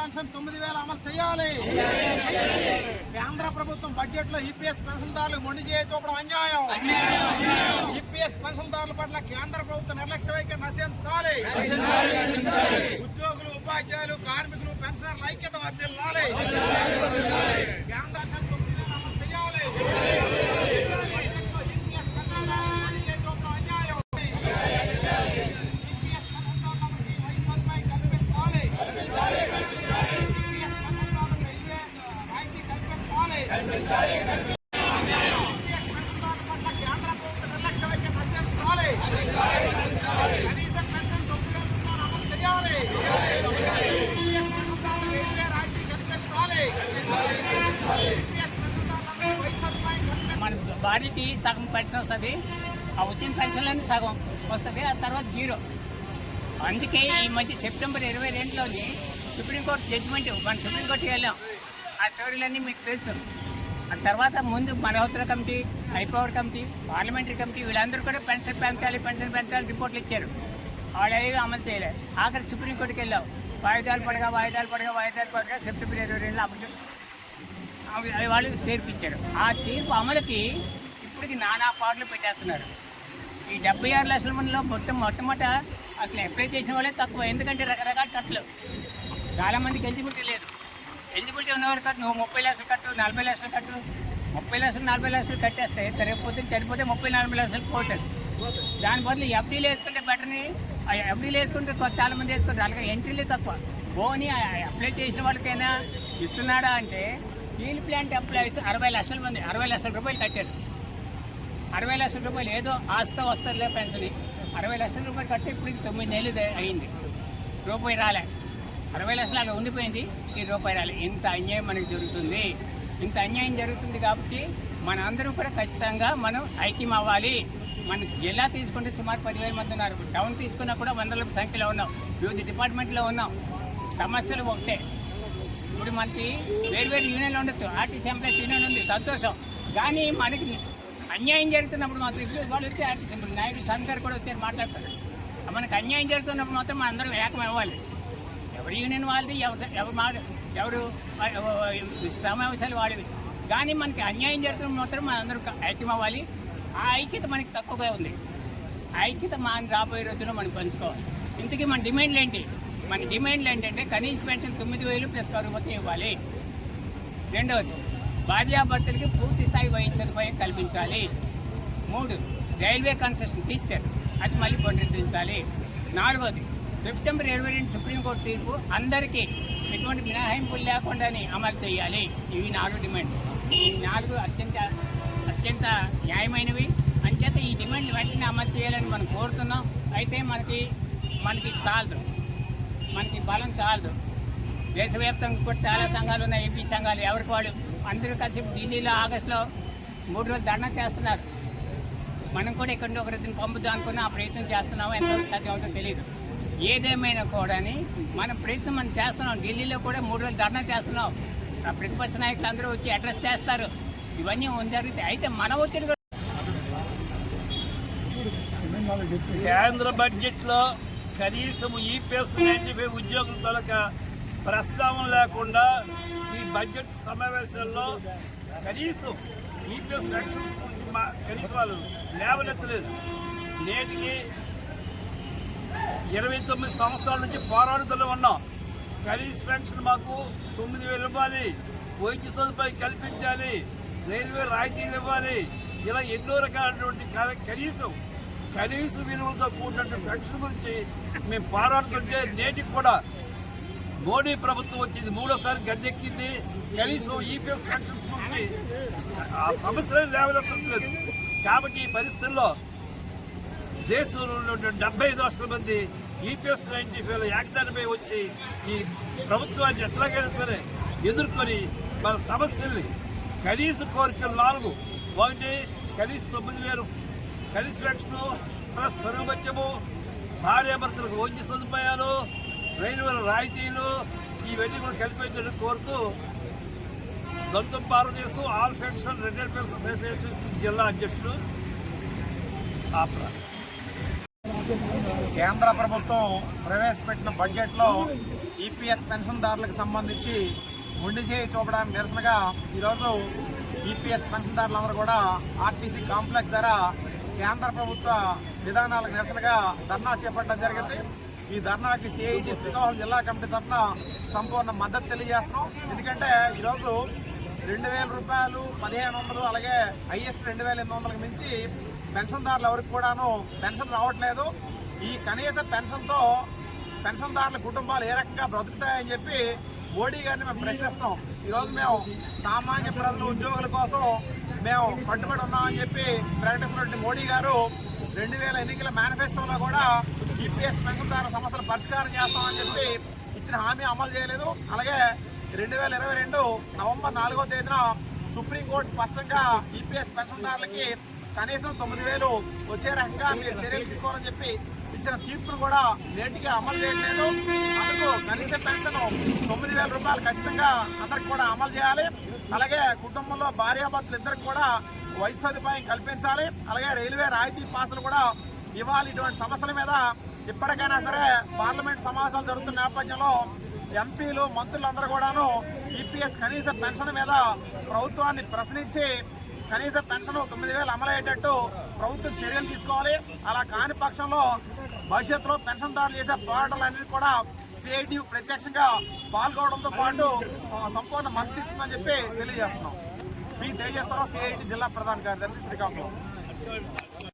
Pension 9,000 అమలు చేయాలి. కేంద్ర ప్రభుత్వం బడ్జెట్ లో ఈపీఎస్ పెన్షన్దారులు మొండి చేయ చూపడం అన్యాయం. ఈపీఎస్ పెన్షన్దారుల పట్ల కేంద్ర ప్రభుత్వం నిర్లక్ష్య వైఖరి నశించాలి. ఉద్యోగులు, ఉపాధ్యాయులు, కార్మికులు, పెన్షనర్ల ఐక్యత వర్ధిల్లాలి. కేంద్ర పెన్షన్ 9,000 అమలు చేయాలి. బడ్జెట్ లో ఈపీఎస్ పెన్షన్దారులు మొండి చేయ చూపడం అన్యాయం. ఈపీఎస్ పెన్షన్దారులకి వైద్య సదుపాయం కల్పించాలి. మన బాడీకి సగం పెన్షన్ వస్తుంది, ఆ వచ్చిన పెన్షన్లన్నీ సగం వస్తుంది, ఆ తర్వాత జీరో. అందుకే ఈ మధ్య సెప్టెంబర్ 22లోని సుప్రీంకోర్టు జడ్జిమెంట్ మన సుప్రీంకోర్టుకి వెళ్ళాం. ఆ స్టోరీలన్నీ మీకు తెలుసు. ఆ తర్వాత ముందు Malhotra committee, high power committee, parliamentary committee వీళ్ళందరూ కూడా పెన్షన్ పెంచాలి రిపోర్ట్లు ఇచ్చారు. వాళ్ళు ఏవి అమలు చేయలేదు. ఆఖరి సుప్రీంకోర్టుకి వెళ్ళాం. వాయిదాలు పడగా సెప్టెంబర్ 22లో అప్పుడు వాళ్ళు తీర్పు ఇచ్చారు. ఆ తీర్పు అమలుకి ఇప్పటికి నానా పాటలు పెట్టేస్తున్నారు. ఈ 76 లక్షల మందిలో మొట్టమొదట అసలు అప్లై చేసిన వాళ్ళే తక్కువ. ఎందుకంటే రకరకాల కట్టలు, చాలామందికి ఎలిజిబిలిటీ లేదు. ఎలిజిబిలిటీ ఉన్నవారు కట్టు, నువ్వు 30 లక్షలు కట్టు, 40 లక్షలు కట్టు. 30 లక్షలు 40 లక్షలు కట్టేస్తే రేపు చనిపోతే 30-40 లక్షలు పోతుంది. దాని బదులు ఎఫ్డీలు వేసుకుంటే బెటర్ని. ఎఫ్డీలు వేసుకుంటే చాలామంది వేసుకుంటారు. అలాగే ఎంట్రీలే తక్కువ. పోనీ అప్లై చేసిన వాళ్ళకైనా ఇస్తున్నాడా అంటే స్టీల్ ప్లాంట్ ఎంప్లాయీస్ 60 లక్షల మంది 60 లక్షల రూపాయలు కట్టారు. 60 లక్షల రూపాయలు ఏదో ఆస్తో వస్తుందిలే పెన్షన్. 60 లక్షల రూపాయలు కట్టి ఇప్పటికి 9 నెలలు అయింది, రూపాయి రాలే. 60 లక్షలు అలా ఉండిపోయింది, ఈ రూపాయి రాలే. ఇంత అన్యాయం మనకు జరుగుతుంది. ఇంత అన్యాయం జరుగుతుంది కాబట్టి మన అందరూ కూడా ఖచ్చితంగా మనం ఐక్యం అవ్వాలి. మన జిల్లా తీసుకుంటే సుమారు 10,000 మంది ఉన్నారు. టౌన్ తీసుకున్నా కూడా వందల సంఖ్యలో ఉన్నాం. వివిధ డిపార్ట్మెంట్లో ఉన్నాం. సమస్యలు ఒకటే. ఇప్పుడు మనకి వేరు యూనియన్లు ఉండొచ్చు. ఆర్టీసీ ఎంప్లాయీస్ యూనియన్ ఉంది, సంతోషం. కానీ మనకి అన్యాయం జరుగుతున్నప్పుడు మాత్రం వాళ్ళు వచ్చి ఆర్టీసీ నాయకుడు సంఘారు కూడా వచ్చి మాట్లాడతారు. మనకు అన్యాయం జరుగుతున్నప్పుడు మాత్రం మనం అందరం ఏకం అవ్వాలి. ఎవరి యూనియన్ వాళ్ళది, ఎవరు సమావేశాలు వాడివి. కానీ మనకి అన్యాయం జరుగుతున్న మాత్రం మన అందరూ ఐక్యం అవ్వాలి. ఆ ఐక్యత మనకి తక్కువగా ఉంది. ఆ ఐక్యత మన రాబోయే రోజుల్లో మనం పంచుకోవాలి. ఇంతకీ మన డిమాండ్లు ఏంటి? మన డిమాండ్లు ఏంటంటే కనీస పెన్షన్ 9,000 ప్లస్ కరుమతి ఇవ్వాలి. రెండవది, భార్యాభర్తలకి పూర్తి స్థాయి వైద్య సదుపాయం కల్పించాలి. 3, రైల్వే కన్సెషన్ తీశారు, అది మళ్ళీ పునరుద్ధరించాలి. 4వది, సెప్టెంబర్ 22 సుప్రీంకోర్టు తీర్పు అందరికీ ఎటువంటి మినహాయింపులు లేకుండానే అమలు చేయాలి. ఇవి 4 డిమాండ్లు. ఈ 4 అత్యంత న్యాయమైనవి. అంచేత ఈ డిమాండ్లు వెంటనే అమలు చేయాలని మనం కోరుతున్నాం. అయితే మనకి చాలదు, మనకి బలం చాలదు. దేశవ్యాప్తంగా కూడా చాలా సంఘాలు ఉన్నాయి, ఏపీ సంఘాలు. ఎవరికి వాళ్ళు అందరూ కలిసి ఢిల్లీలో ఆగస్టులో 3 రోజులు ధర్నా చేస్తున్నారు. మనం కూడా ఇక్కడ ఒకరిద్దరిని పంపుదాం అనుకున్న ఆ ప్రయత్నం చేస్తున్నాము. ఎంతవరకు సాధ్యం అవుతుందో తెలియదు. ఏదేమైనా కూడా మన ప్రయత్నం మనం చేస్తున్నాం. ఢిల్లీలో కూడా 3 రోజులు ధర్నా చేస్తున్నాం. ఆ ప్రతిపక్ష నాయకులు అందరూ వచ్చి అడ్రస్ చేస్తారు. ఇవన్నీ జరుగుతాయి. అయితే మన ఒత్తిడి కేంద్ర బడ్జెట్లో కనీసం ఈపీఎస్ 95 ఉద్యోగుల తొలక ప్రస్తావన లేకుండా ఈ బడ్జెట్ సమావేశాల్లో కనీసం ఈపీఎస్ కనీసం వాళ్ళు లేవనెత్తలేదు. నేటికి 29 సంవత్సరాల నుంచి పోరాడుతూనే ఉన్నాం. కనీస పెన్షన్ మాకు 9,000 ఇవ్వాలి, వైద్య సదుపాయం కల్పించాలి, రైల్వే రాయితీలు ఇవ్వాలి. ఇలా ఎన్నో రకాలైనటువంటి కనీస విలువలతో కూడినటువంటి పెన్షన్ గురించి మేము పోరాడుతుంటే నేటికి కూడా మోడీ ప్రభుత్వం వచ్చింది, 3వసారి గద్దెక్కింది. కనీసం ఈపీఎస్ పెన్షన్స్ గురించి ఆ సమస్యలు లేవనెత్తలేదు. కాబట్టి ఈ పరిస్థితుల్లో దేశంలో 75 లక్షల మంది ఈపీఎస్ 95 ఏకదానిపై వచ్చి ఈ ప్రభుత్వాన్ని ఎట్లాగైనా సరే ఎదుర్కొని మన సమస్యల్ని కనీస కోరికలు 4, 1 కనీస 9,000 కనీస పెన్షన్ ప్లస్ కరువు భత్యము, భార్యాభర్తలకు వైద్య సదుపాయాలు, రైల్వేల రాయితీలు ఇవన్నీ కూడా కల్పించడం కోరుతూ దళితం భారతదేశం all pension retired pension association జిల్లా అధ్యక్షుడు ఆప్రా. కేంద్ర ప్రభుత్వం ప్రవేశపెట్టిన బడ్జెట్లో ఈపీఎస్ పెన్షన్దారులకు సంబంధించి మొండి చేయి చూపడానికి నిరసనగా ఈరోజు ఈపీఎస్ పెన్షన్దారులందరూ కూడా ఆర్టీసీ కాంప్లెక్స్ ద్వారా కేంద్ర ప్రభుత్వ విధానాలకు నిరసనగా ధర్నా చేపట్టడం జరిగింది. ఈ ధర్నాకి సిఐటి శ్రీకాకుళం జిల్లా కమిటీ తరఫున సంపూర్ణ మద్దతు తెలియజేస్తున్నాం. ఎందుకంటే ఈరోజు 2,000 రూపాయలు, 1,500, అలాగే హైయెస్ట్ 2,800కి మించి పెన్షన్దారులు ఎవరికి కూడాను పెన్షన్ రావట్లేదు. ఈ కనీస పెన్షన్తో పెన్షన్దారుల కుటుంబాలు ఏ రకంగా బ్రతుకుతాయని చెప్పి మోడీ గారిని మేము ప్రశ్నిస్తున్నాం. ఈరోజు మేము సామాన్య ప్రజలు, ఉద్యోగుల కోసం మేము కట్టుబడి ఉన్నామని చెప్పి ప్రకటిస్తున్నటువంటి మోడీ గారు 2000 ఎన్నికల మేనిఫెస్టోలో కూడా ఈపీఎస్ పెన్షన్దారుల సమస్యలు పరిష్కారం చేస్తామని చెప్పి ఇచ్చిన హామీ అమలు చేయలేదు. అలాగే 2022 నవంబర్ 4వ తేదీన సుప్రీంకోర్టు స్పష్టంగా ఈపీఎస్ పెన్షన్దారులకి కనీసం 9,000 వచ్చే రకంగా మీరు చర్యలు తీసుకోవాలని చెప్పి ఇచ్చిన తీర్పును కూడా నేటిగా అమలు చేయట్లేదు. అందుకు కనీస పెన్షన్ 9,000 రూపాయలు ఖచ్చితంగా అందరికి కూడా అమలు చేయాలి. అలాగే కుటుంబంలో భార్యాభర్తలు ఇద్దరికి కూడా వైద్య సదుపాయం కల్పించాలి. అలాగే రైల్వే రాయితీ పాసులు కూడా ఇవ్వాలి. ఇటువంటి సమస్యల మీద ఇప్పటికైనా సరే పార్లమెంట్ సమావేశాలు జరుగుతున్న నేపథ్యంలో ఎంపీలు, మంత్రులందరూ కూడాను ఈపీఎస్ కనీస పెన్షన్ మీద ప్రభుత్వాన్ని ప్రశ్నించి కనీస పెన్షన్ 9,000 అమలయ్యేటట్టు ప్రభుత్వం చర్యలు తీసుకోవాలి. అలా కాని పక్షంలో భవిష్యత్తులో పెన్షన్దారులు చేసే పోరాటాలన్నిటి కూడా సిఐటి ప్రత్యక్షంగా పాల్గొనడంతో పాటు సంపూర్ణ మద్దతు ఇస్తుందని చెప్పి తెలియజేస్తున్నాం. మీ తేజేశ్వరరావు, సిఐటి జిల్లా ప్రధాన కార్యదర్శి, శ్రీకాకుళం.